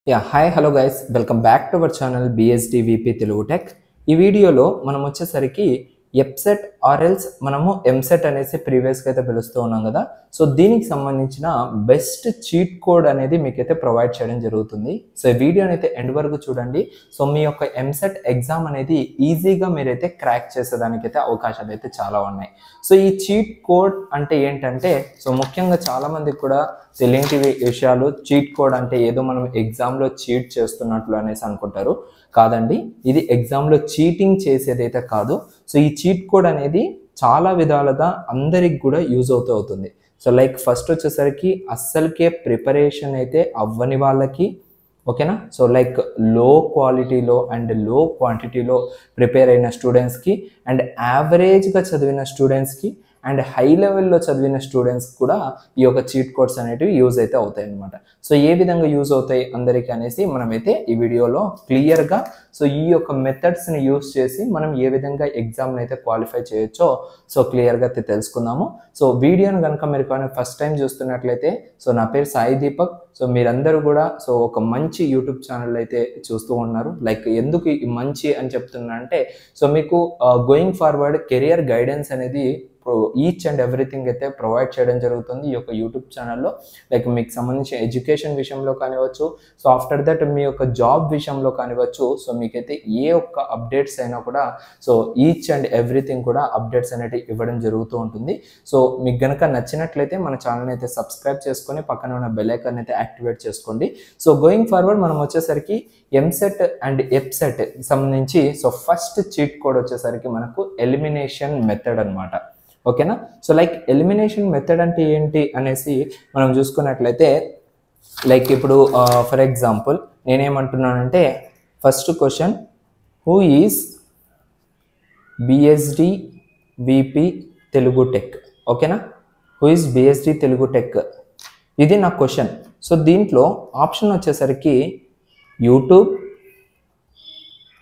Hi, hello guys, welcome back to our channel BSD VP Telugu Tech. ఈ వీడియోలో మనం వచ్చేసరికి ఎప్సెట్ ఆర్ఎల్స్ మనము ఎంసెట్ అనేసి ప్రీవియస్గా అయితే పిలుస్తూ ఉన్నాం కదా. సో దీనికి సంబంధించిన బెస్ట్ చీట్ కోడ్ అనేది మీకైతే ప్రొవైడ్ చేయడం జరుగుతుంది. సో ఈ వీడియోని అయితే ఎండ్ వరకు చూడండి. సో మీ యొక్క ఎంసెట్ ఎగ్జామ్ అనేది ఈజీగా మీరైతే క్రాక్ చేసేదానికైతే అవకాశాలు అయితే చాలా ఉన్నాయి. సో ఈ చీట్ కోడ్ అంటే ఏంటంటే, సో ముఖ్యంగా చాలామందికి కూడా తెలియని విషయాలు, చీట్ కోడ్ అంటే ఏదో మనం ఎగ్జామ్లో చీట్ చేస్తున్నట్లు అనేసి అనుకుంటారు. కాదండి, ఇది ఎగ్జామ్లో చీటింగ్ చేసేదైతే కాదు. సో ఈ చీట్ కోడ్ అనేది చాలా విధాలుగా అందరికి కూడా యూజ్ అవుతుంది. సో లైక్ ఫస్ట్ వచ్చేసరికి అస్సలకే ప్రిపరేషన్ అయితే అవ్వని వాళ్ళకి, ఓకేనా. సో లైక్ లో క్వాలిటీలో అండ్ లో క్వాంటిటీలో ప్రిపేర్ అయిన స్టూడెంట్స్కి, అండ్ యావరేజ్గా చదివిన స్టూడెంట్స్కి, అండ్ హై లెవెల్లో చదివిన స్టూడెంట్స్ కూడా ఈ యొక్క చీట్ కోడ్స్ అనేటివి యూజ్ అయితే అవుతాయి అన్నమాట. సో ఏ విధంగా యూజ్ అవుతాయి అందరికీ అనేసి మనమైతే ఈ వీడియోలో క్లియర్గా సో ఈ యొక్క మెథడ్స్ని యూజ్ చేసి మనం ఏ విధంగా ఎగ్జామ్ని అయితే క్వాలిఫై చేయొచ్చో సో క్లియర్గా అయితే తెలుసుకుందాము. సో వీడియోను కనుక మీరు కానీ ఫస్ట్ టైం చూస్తున్నట్లయితే, సో నా పేరు సాయి దీపక్. సో మీరందరూ కూడా సో ఒక మంచి యూట్యూబ్ ఛానల్ అయితే చూస్తూ ఉన్నారు. లైక్ ఎందుకు ఈ మంచి అని చెప్తున్నా అంటే, సో మీకు గోయింగ్ ఫార్వర్డ్ కెరియర్ గైడెన్స్ అనేది ఈచ్ అండ్ ఎవ్రీథింగ్ అయితే ప్రొవైడ్ చేయడం జరుగుతుంది ఈ యొక్క యూట్యూబ్ ఛానల్లో. లైక్ మీకు సంబంధించిన ఎడ్యుకేషన్ విషయంలో కానివచ్చు, సో ఆఫ్టర్ దట్ మీ యొక్క జాబ్ విషయంలో కానివచ్చు, సో మీకైతే ఏ ఒక్క అప్డేట్స్ అయినా కూడా సో ఈచ్ అండ్ ఎవ్రీథింగ్ కూడా అప్డేట్స్ అనేవి ఇవ్వడం జరుగుతూ ఉంటుంది. సో మీకు కనుక నచ్చినట్లయితే మన ఛానల్ని అయితే సబ్స్క్రైబ్ చేసుకొని పక్కన ఉన్న బెల్ ఐకాన్ అయితే యాక్టివేట్ చేసుకోండి. సో గోయింగ్ ఫార్వర్డ్ మనం వచ్చేసరికి ఎంసెట్ అండ్ ఎప్సెట్ సంబంధించి సో ఫస్ట్ చీట్ కోడ్ వచ్చేసరికి మనకు ఎలిమినేషన్ మెథడ్ అనమాట. ఓకేనా. సో లైక్ ఎలిమినేషన్ మెథడ్ అంటే ఏంటి అనేసి మనం చూసుకున్నట్లయితే, లైక్ ఇప్పుడు ఫర్ ఎగ్జాంపుల్ నేనేమంటున్నానంటే, first question, who is BSD VP Telugu tech. ఓకేనా, who is BSD Telugu tech, ఇది నా క్వశ్చన్. సో దీంట్లో ఆప్షన్ వచ్చేసరికి యూట్యూబ్,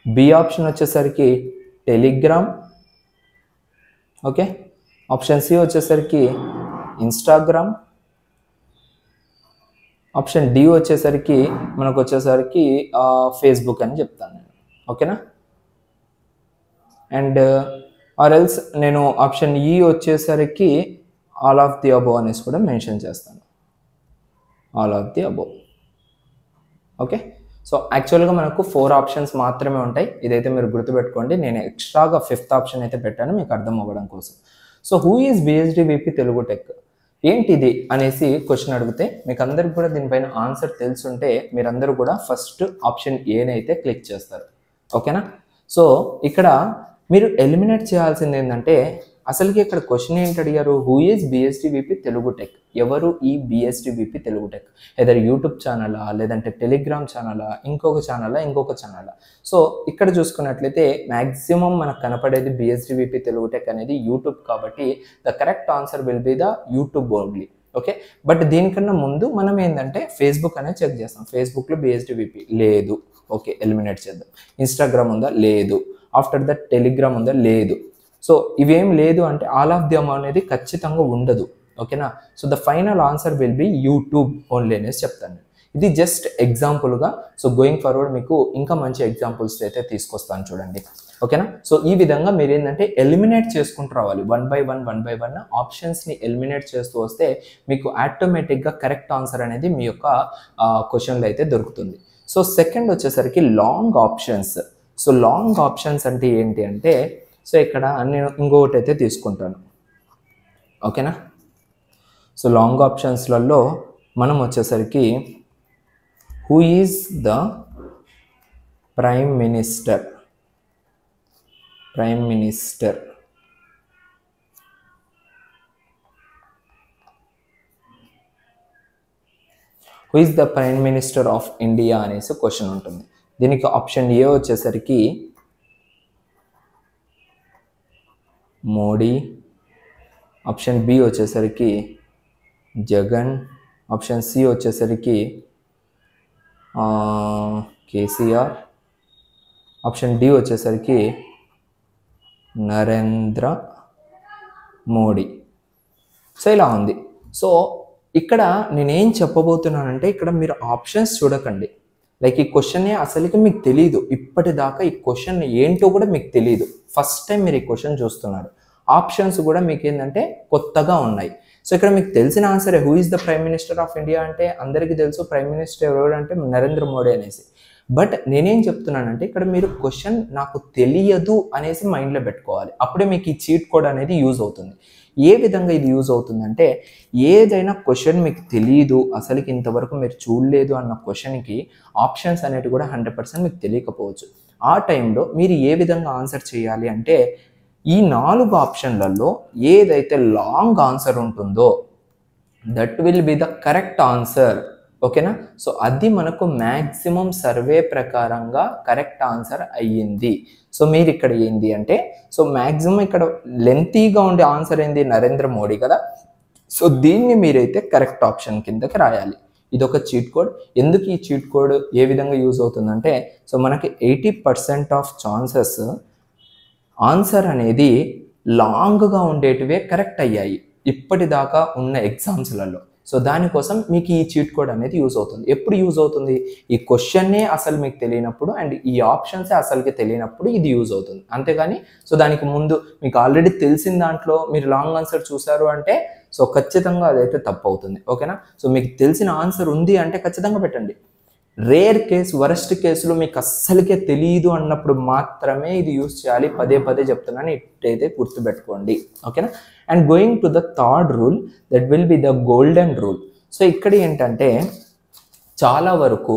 బి ఆప్షన్ వచ్చేసరికి టెలిగ్రామ్, ఓకే. ఆప్షన్ సి వచ్చేసరికి ఇన్స్టాగ్రామ్, ఆప్షన్ డి వచ్చేసరికి మనకు వచ్చేసరికి ఫేస్బుక్ అని చెప్తాను నేను, ఓకేనా. అండ్ ఆర్ ఎల్స్ నేను ఆప్షన్ ఈ వచ్చేసరికి ఆల్ ఆఫ్ ది అబోవ్ అనేసి కూడా మెన్షన్ చేస్తాను, all of the above. Okay. So యాక్చువల్గా మనకు 4 ఆప్షన్స్ మాత్రమే ఉంటాయి. ఇదైతే మీరు గుర్తుపెట్టుకోండి. నేను ఎక్స్ట్రాగా 5th ఆప్షన్ అయితే పెట్టాను మీకు అర్థం అవ్వడం కోసం. So who is BSD VP Telugu tech ఏంటిది అనేసి క్వశ్చన్ అడిగితే, మీకు అందరికి కూడా దీనిపైన ఆన్సర్ తెలుసుంటే మీరందరూ కూడా ఫస్ట్ ఆప్షన్ ఏనైతే క్లిక్ చేస్తారు, ఓకేనా. సో ఇక్కడ మీరు ఎలిమినేట్ చేయాల్సింది ఏంటంటే, అసలుకి ఇక్కడ క్వశ్చన్ ఏంటి అడిగారు, who is BSD VP Telugu tech, ఎవరు ఈ బిఎస్డి విపి తెలుగు టెక్, ఏదైనా యూట్యూబ్ ఛానలా, లేదంటే టెలిగ్రామ్ ఛానలా, ఇంకొక ఛానలా. సో ఇక్కడ చూసుకున్నట్లయితే మ్యాక్సిమం మనకు కనపడేది బిఎస్డి విపి తెలుగు టెక్ అనేది యూట్యూబ్, కాబట్టి the correct answer will be the YouTube only, okay. But దీనికన్నా ముందు మనం ఏంటంటే ఫేస్బుక్ అనేది చెక్ చేస్తాం. ఫేస్బుక్లో బిఎస్డి విపి లేదు, ఓకే, ఎలిమినేట్ చేద్దాం. ఇన్స్టాగ్రామ్ ఉందా, లేదు. ఆఫ్టర్ దట్ టెలిగ్రామ్ ఉందా, లేదు. సో ఇవేం లేదు అంటే ఆల్ ఆఫ్ దెమ్ అనేది ఖచ్చితంగా ఉండదు, ఓకేనా. So the final answer will be YouTube only అనేసి చెప్తాను. ఇది జస్ట్ ఎగ్జాంపుల్గా. సో గోయింగ్ ఫార్వర్డ్ మీకు ఇంకా మంచి ఎగ్జాంపుల్స్ అయితే తీసుకొస్తాను చూడండి, ఓకేనా. సో ఈ విధంగా మీరు ఏంటంటే ఎలిమినేట్ చేసుకుంటూ రావాలి, వన్ బై వన్ ఆప్షన్స్ని ఎలిమినేట్ చేస్తూ వస్తే మీకు ఆటోమేటిక్గా కరెక్ట్ ఆన్సర్ అనేది మీ యొక్క క్వశ్చన్లో అయితే దొరుకుతుంది. సో సెకండ్ వచ్చేసరికి long options. So long options అంటే ఏంటి అంటే, సో ఇక్కడ నేను ఇంకొకటి అయితే తీసుకుంటాను, ఓకేనా. సో లాంగ్ ఆప్షన్స్లలో మనం వచ్చేసరికి who is the prime minister, who is the prime minister of India అనేసి క్వశ్చన్ ఉంటుంది. దీనికి ఆప్షన్ ఏ వచ్చేసరికి మోడీ, ఆప్షన్ బి వచ్చేసరికి జగన్, ఆప్షన్ సి వచ్చేసరికి కేసీఆర్, ఆప్షన్ డి వచ్చేసరికి నరేంద్ర మోడీ. సో ఇలా ఉంది. సో ఇక్కడ నేనేం చెప్పబోతున్నానంటే, ఇక్కడ మీరు ఆప్షన్స్ చూడకండి. లైక్ ఈ క్వశ్చనే అసలుకి మీకు తెలియదు, ఇప్పటిదాకా ఈ క్వశ్చన్ ఏంటో కూడా మీకు తెలియదు, ఫస్ట్ టైం మీరు ఈ క్వశ్చన్ చూస్తున్నారు, ఆప్షన్స్ కూడా మీకు ఏంటంటే కొత్తగా ఉన్నాయి. సో ఇక్కడ మీకు తెలిసిన ఆన్సరే, who is the prime minister of India అంటే అందరికీ తెలుసు, ప్రైమ్ మినిస్టర్ ఎవరు అంటే నరేంద్ర మోడీ అనేసి. బట్ నేనేం చెప్తున్నానంటే ఇక్కడ మీరు క్వశ్చన్ నాకు తెలియదు అనేసి మైండ్లో పెట్టుకోవాలి, అప్పుడే మీకు ఈ చీట్ కోడ్ అనేది యూజ్ అవుతుంది. ఏ విధంగా ఇది యూజ్ అవుతుందంటే, ఏదైనా క్వశ్చన్ మీకు తెలియదు, అసలుకి ఇంతవరకు మీరు చూడలేదు అన్న క్వశ్చన్కి ఆప్షన్స్ అనేవి కూడా 100% మీకు తెలియకపోవచ్చు. ఆ టైంలో మీరు ఏ విధంగా ఆన్సర్ చేయాలి అంటే, ఈ 4 ఆప్షన్లలో ఏదైతే లాంగ్ ఆన్సర్ ఉంటుందో that will be the correct answer. ఓకేనా? సో అది మనకు మ్యాక్సిమం సర్వే ప్రకారంగా కరెక్ట్ ఆన్సర్ అయ్యింది. సో మీరు ఇక్కడ ఏంది అంటే, సో మ్యాక్సిమం ఇక్కడ లెంతీగా ఉండే ఆన్సర్ ఏంది, నరేంద్ర మోడీ కదా. సో దీన్ని మీరైతే కరెక్ట్ ఆప్షన్ కిందకి రాయాలి. ఇది ఒక చీట్ కోడ్. ఎందుకు ఈ చీట్ కోడ్ ఏ విధంగా యూజ్ అవుతుందంటే, సో మనకి 80% ఆఫ్ ఛాన్సెస్ ఆన్సర్ అనేది లాంగ్గా ఉండేటివే కరెక్ట్ అయ్యాయి ఇప్పటిదాకా ఉన్న ఎగ్జామ్స్లలో. సో దానికోసం మీకు ఈ చీట్ కోడ్ అనేది యూజ్ అవుతుంది. ఎప్పుడు యూజ్ అవుతుంది, ఈ క్వశ్చన్నే అసలు మీకు తెలియనప్పుడు అండ్ ఈ ఆప్షన్సే అసలుకి తెలియనప్పుడు ఇది యూజ్ అవుతుంది. అంతేగాని సో దానికి ముందు మీకు ఆల్రెడీ తెలిసిన దాంట్లో మీరు లాంగ్ ఆన్సర్ చూసారు అంటే సో ఖచ్చితంగా అదైతే తప్పు అవుతుంది. ఓకేనా? సో మీకు తెలిసిన ఆన్సర్ ఉంది అంటే ఖచ్చితంగా పెట్టండి. రేర్ కేసు, వరస్ట్ కేసులో మీకు అస్సలకే తెలియదు అన్నప్పుడు మాత్రమే ఇది యూజ్ చేయాలి. పదే పదే చెప్తున్నాను, ఇట్టయితే గుర్తుపెట్టుకోండి. ఓకేనా? And going to the third rule, that will be the golden rule. So ఇక్కడ ఏంటంటే చాలా వరకు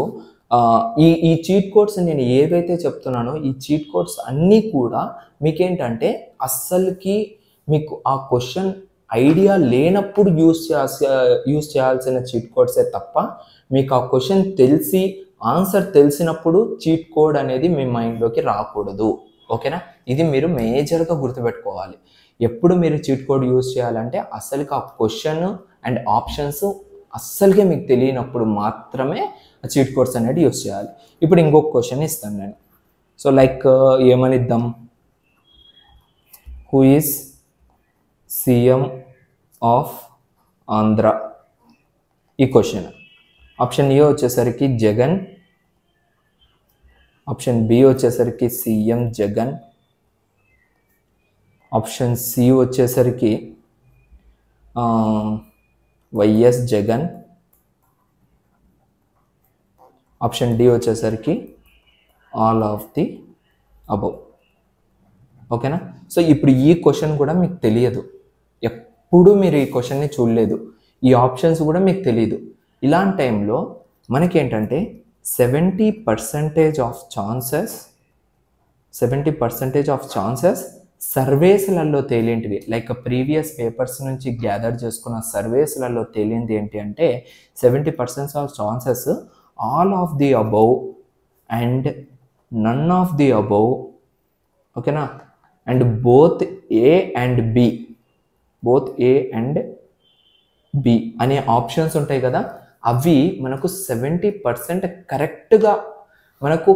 ఈ చీట్ కోడ్స్ నేను ఏవైతే చెప్తున్నానో ఈ చీట్ కోడ్స్ అన్నీ కూడా మీకేంటంటే అస్సలకి మీకు ఆ క్వశ్చన్ ఐడియా లేనప్పుడు యూజ్ చేయాల్సిన చీట్ కోడ్సే తప్ప, మీకు ఆ క్వశ్చన్ తెలిసి ఆన్సర్ తెలిసినప్పుడు చీట్ కోడ్ అనేది మీ మైండ్లోకి రాకూడదు. ఓకేనా? ఇది మీరు మేజర్గా గుర్తుపెట్టుకోవాలి. ఎప్పుడు మీరు చీట్ కోడ్ యూజ్ చేయాలంటే అసలుకి ఆ క్వశ్చన్ అండ్ ఆప్షన్స్ అస్సలుకే మీకు తెలియనప్పుడు మాత్రమే ఆ చీట్ కోడ్స్ అనేది యూజ్ చేయాలి. ఇప్పుడు ఇంకొక క్వశ్చన్ ఇస్తాను నేను. సో లైక్ ఏమని ఇద్దాం, who is CM of Andhra, ఈ క్వశ్చన్. ఆప్షన్ ఏ వచ్చేసరికి జగన్, ఆప్షన్ బి వచ్చేసరికి సీఎం జగన్, ఆప్షన్ సి వచ్చేసరికి వైఎస్ జగన్, ఆప్షన్ డి వచ్చేసరికి ఆల్ ఆఫ్ ది అబౌవ్. ఓకేనా? సో ఇప్పుడు ఈ క్వశ్చన్ కూడా మీకు తెలియదు, ఎప్పుడు మీరు ఈ క్వశ్చన్ని చూడలేదు, ఈ ఆప్షన్స్ కూడా మీకు తెలియదు. ఇలాంటి టైంలో మనకేంటంటే 70% ఆఫ్ ఛాన్సెస్ సర్వేస్లలో తేలింటివి, లైక్ ప్రీవియస్ పేపర్స్ నుంచి గ్యాదర్ చేసుకున్న సర్వేస్లలో తేలింది ఏంటి అంటే 70% of chances all of the above and none of the above. ఓకేనా? And both A and B అనే ఆప్షన్స్ ఉంటాయి కదా, అవి మనకు 70% కరెక్ట్గా మనకు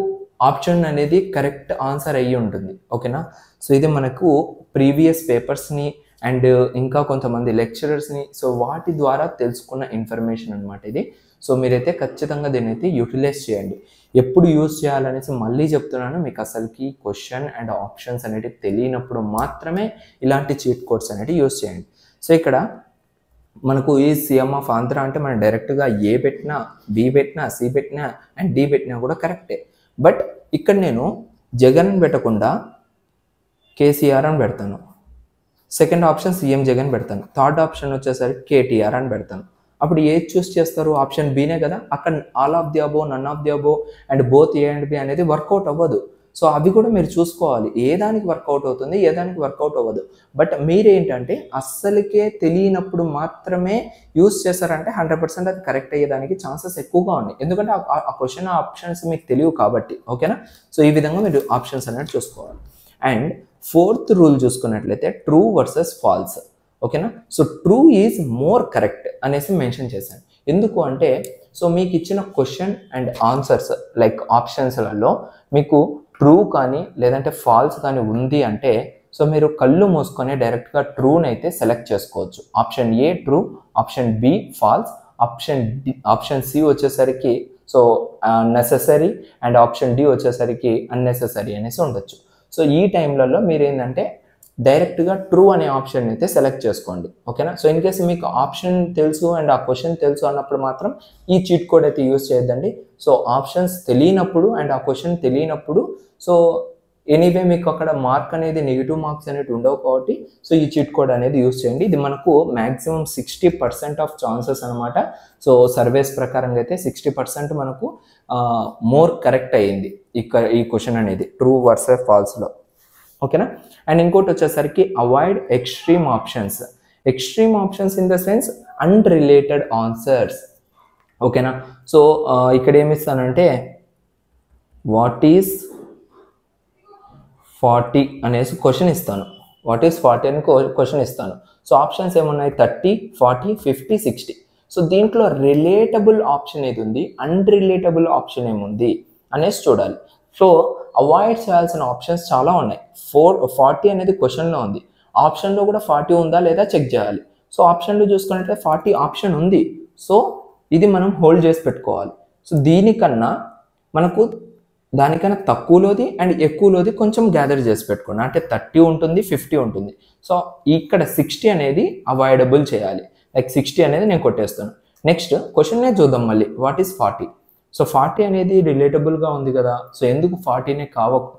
ఆప్షన్ అనేది కరెక్ట్ ఆన్సర్ అయ్యి ఉంటుంది. ఓకేనా? సో ఇది మనకు ప్రీవియస్ పేపర్స్ని అండ్ ఇంకా కొంతమంది లెక్చరర్స్ని సో వాటి ద్వారా తెలుసుకున్న ఇన్ఫర్మేషన్ అనమాట ఇది. సో మీరైతే ఖచ్చితంగా దీన్ని అయితే యూటిలైజ్ చేయండి. ఎప్పుడు యూజ్ చేయాలనేసి మళ్ళీ చెప్తున్నాను, మీకు అసలుకి క్వశ్చన్ అండ్ ఆప్షన్స్ అనేవి తెలియనప్పుడు మాత్రమే ఇలాంటి చీట్ కోడ్స్ అనేవి యూజ్ చేయండి. సో ఇక్కడ మనకు ఈ సీఎం ఆఫ్ ఆంధ్ర అంటే మనం డైరెక్ట్గా ఏ పెట్టినా, బి పెట్టినా, సి పెట్టినా అండ్ డి పెట్టినా కూడా కరెక్టే. బట్ ఇక్కడ నేను జగన్ పెట్టకుండా కేసీఆర్ అని పెడతాను, సెకండ్ ఆప్షన్ సీఎం జగన్ పెడతాను, థర్డ్ ఆప్షన్ వచ్చేసరికి కేటీఆర్ అని పెడతాను. అప్పుడు ఏది చూస్ చేస్తారు, ఆప్షన్ బీనే కదా. అక్కడ all of the above, none of the above and both A and B అనేది వర్కౌట్ అవ్వదు. సో అవి కూడా మీరు చూసుకోవాలి, ఏ దానికి వర్కౌట్ అవుతుంది, ఏ దానికి వర్కౌట్ అవ్వదు. బట్ మీరేంటంటే అస్సలకే తెలియనప్పుడు మాత్రమే యూజ్ చేస్తారంటే 100% అది కరెక్ట్ అయ్యేదానికి ఛాన్సెస్ ఎక్కువగా ఉన్నాయి, ఎందుకంటే ఆ క్వశ్చన్ ఆప్షన్స్ మీకు తెలియవు కాబట్టి. ఓకేనా? సో ఈ విధంగా మీరు ఆప్షన్స్ అనేది చూసుకోవాలి. అండ్ ఫోర్త్ రూల్ చూసుకున్నట్లయితే ట్రూ వర్సెస్ ఫాల్స్. ఓకేనా? So true is more correct అనేసి మెన్షన్ చేశాను. ఎందుకు అంటే సో మీకు ఇచ్చిన క్వశ్చన్ అండ్ ఆన్సర్స్ లైక్ ఆప్షన్స్లలో మీకు ట్రూ కానీ లేదంటే ఫాల్స్ కానీ ఉంది అంటే సో మీరు కళ్ళు మూసుకొని డైరెక్ట్గా ట్రూని అయితే సెలెక్ట్ చేసుకోవచ్చు. Option A true, option B false, option C వచ్చేసరికి so necessary and option D వచ్చేసరికి అన్నెసెసరీ అనేసి ఉండొచ్చు. సో ఈ టైంలలో మీరు ఏంటంటే డైరెక్ట్గా ట్రూ అనే ఆప్షన్ అయితే సెలెక్ట్ చేసుకోండి. ఓకేనా. సో ఇన్ కేసు మీకు ఆప్షన్ తెలుసు అండ్ ఆ క్వశ్చన్ తెలుసు అన్నప్పుడు మాత్రం ఈ చీట్ కోడ్ అయితే యూజ్ చేయొద్దండి. సో ఆప్షన్స్ తెలియనప్పుడు అండ్ ఆ క్వశ్చన్ తెలియనప్పుడు సో ఎనీవే మీకు అక్కడ మార్క్ అనేది నెగిటివ్ మార్క్స్ అనేవి ఉండవు కాబట్టి సో ఈ చీట్ కోడ్ అనేది యూజ్ చేయండి. ఇది మనకు మ్యాక్సిమం 60% ఆఫ్ ఛాన్సెస్ అనమాట. సో సర్వేస్ ప్రకారంగా అయితే 60% మనకు మోర్ కరెక్ట్ అయ్యింది ఈ క్వశ్చన్ అనేది ట్రూ వర్సెస్ ఫాల్స్లో. ఓకేనా. అండ్ ఇంకోటి వచ్చేసరికి avoid extreme options. Extreme options in the sense unrelated answers. ఓకేనా. సో ఇక్కడ ఏమిస్తానంటే వాట్ ఈస్ 40 అనేసి క్వశ్చన్ ఇస్తాను. వాట్ ఈస్ 40 అని క్వశ్చన్ ఇస్తాను. సో ఆప్షన్స్ ఏమున్నాయి 30, 40, 50, 60. సో దీంట్లో రిలేటబుల్ ఆప్షన్ ఏది ఉంది, అన్రిలేటబుల్ ఆప్షన్ ఏముంది అనేసి చూడాలి. సో అవాయిడ్ చేయాల్సిన ఆప్షన్స్ చాలా ఉన్నాయి. 40 అనేది క్వశ్చన్లో ఉంది, ఆప్షన్లో కూడా 40 ఉందా లేదా చెక్ చేయాలి. సో ఆప్షన్లో చూసుకున్నట్లయితే 40 ఆప్షన్ ఉంది. సో ఇది మనం హోల్డ్ చేసి పెట్టుకోవాలి. సో దీనికన్నా మనకు దానికన్నా తక్కువలోది అండ్ ఎక్కువలోది కొంచెం గ్యాదర్ చేసి పెట్టుకోండి. అంటే 30 ఉంటుంది, 50 ఉంటుంది. సో ఇక్కడ 60 అనేది అవాయిడబుల్ చేయాలి. లైక్ 60 అనేది నేను కొట్టేస్తాను. నెక్స్ట్ క్వశ్చన్నే చూద్దాం మళ్ళీ. What is 40? సో 40 అనేది రిలేటబుల్గా ఉంది కదా, సో ఎందుకు 40నే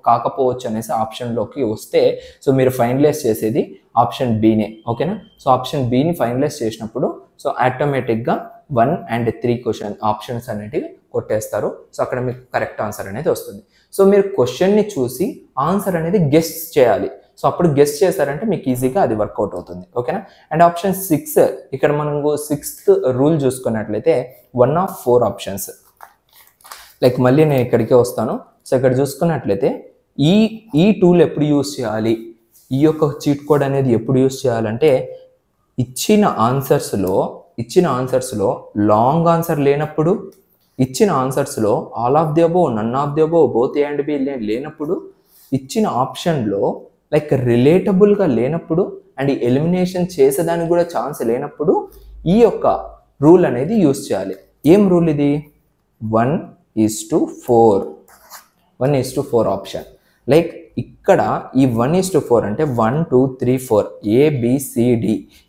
కాకపోవచ్చు అనేసి ఆప్షన్లోకి వస్తే సో మీరు ఫైనలైజ్ చేసేది ఆప్షన్ బీనే. ఓకేనా. సో ఆప్షన్ బీని ఫైనలైజ్ చేసినప్పుడు సో ఆటోమేటిక్గా 1 and 3 ఆప్షన్స్ అనేటివి కొట్టేస్తారు. సో అక్కడ మీకు కరెక్ట్ ఆన్సర్ అనేది వస్తుంది. సో మీరు క్వశ్చన్ని చూసి ఆన్సర్ అనేది గెస్ చేయాలి. సో అప్పుడు గెస్ చేశారంటే మీకు ఈజీగా అది వర్కౌట్ అవుతుంది. ఓకేనా. అండ్ ఆప్షన్ 6 ఇక్కడ మనకు 6th రూల్ చూసుకున్నట్లయితే 1 of 4 ఆప్షన్స్. లైక్ మళ్ళీ నేను ఇక్కడికే వస్తాను. సో ఇక్కడ చూసుకున్నట్లయితే ఈ టూల్ ఎప్పుడు యూజ్ చేయాలి, ఈ యొక్క చీట్ కోడ్ అనేది ఎప్పుడు యూజ్ చేయాలంటే ఇచ్చిన ఆన్సర్స్లో లాంగ్ ఆన్సర్ లేనప్పుడు, ఇచ్చిన ఆన్సర్స్లో all of the above, none of the above, both A and B లేనప్పుడు, ఇచ్చిన ఆప్షన్లో లైక్ రిలేటబుల్గా లేనప్పుడు అండ్ ఎలిమినేషన్ చేసేదానికి కూడా ఛాన్స్ లేనప్పుడు ఈ యొక్క రూల్ అనేది యూజ్ చేయాలి. ఏం రూల్ ఇది? 1:4. 1:4 ఆప్షన్. లైక్ ఇక్కడ ఈ 1:4 అంటే 1, 2, 3, 4 ABCD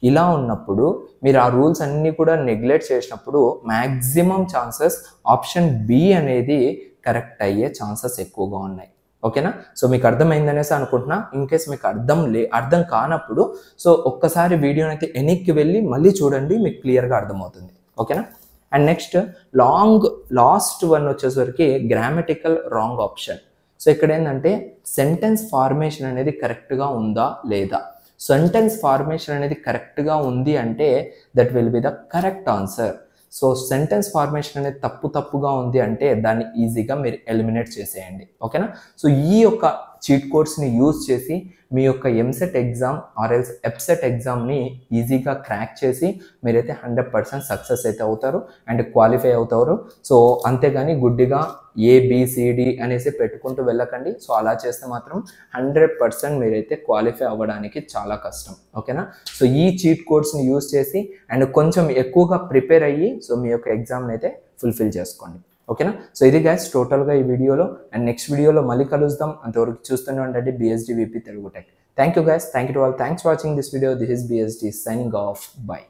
ఇలా ఉన్నప్పుడు మీరు ఆ రూల్స్ అన్నీ కూడా నెగ్లెక్ట్ చేసినప్పుడు మ్యాక్సిమం ఛాన్సెస్ ఆప్షన్ బి అనేది కరెక్ట్ అయ్యే ఛాన్సెస్ ఎక్కువగా ఉన్నాయి. ఓకేనా. సో మీకు అర్థమైందనేసి అనుకుంటున్నా. ఇన్ కేస్ మీకు అర్థం కానప్పుడు సో ఒక్కసారి వీడియోని అయితే వెనక్కి వెళ్ళి మళ్ళీ చూడండి, మీకు క్లియర్గా అర్థమవుతుంది. ఓకేనా. అండ్ నెక్స్ట్ లాస్ట్ వన్ వచ్చేసరికి గ్రామటికల్ రాంగ్ ఆప్షన్. సో ఇక్కడ ఏంటంటే సెంటెన్స్ ఫార్మేషన్ అనేది కరెక్ట్గా ఉందా లేదా. సెంటెన్స్ ఫార్మేషన్ అనేది కరెక్ట్గా ఉంది అంటే that will be the correct answer. So sentence formation అనేది తప్పుగా ఉంది అంటే దాన్ని ఈజీగా మీరు ఎలిమినేట్ చేసేయండి. ఓకేనా. సో ఈ యొక్క చీట్ కోడ్స్ని యూజ్ చేసి మీ యొక్క ఎంసెట్ ఎగ్జామ్ ఆర్ఎల్స్ ఎప్సెట్ ఎగ్జామ్ని ఈజీగా క్రాక్ చేసి మీరైతే 100% సక్సెస్ అయితే అవుతారు అండ్ క్వాలిఫై అవుతారు. సో అంతేగాని గుడ్డిగా ABCD అనేసి పెట్టుకుంటూ వెళ్ళకండి. సో అలా చేస్తే మాత్రం 100% మీరైతే క్వాలిఫై అవ్వడానికి చాలా కష్టం. ఓకేనా. సో ఈ చీట్ కోడ్స్ని యూజ్ చేసి అండ్ కొంచెం ఎక్కువగా ప్రిపేర్ అయ్యి సో మీ యొక్క ఎగ్జామ్ని అయితే ఫుల్ఫిల్ చేసుకోండి. ఓకేనా. సో ఇది గైస్ టోటల్గా ఈ వీడియోలో. అండ్ నెక్స్ట్ వీడియోలో మళ్ళీ కలుద్దాం. అంతవరకు చూస్తూనే ఉండండి BSD VP Telugu tech. Thank you guys. Thank you to all. Thanks for watching this video. This is BSD signing off. By.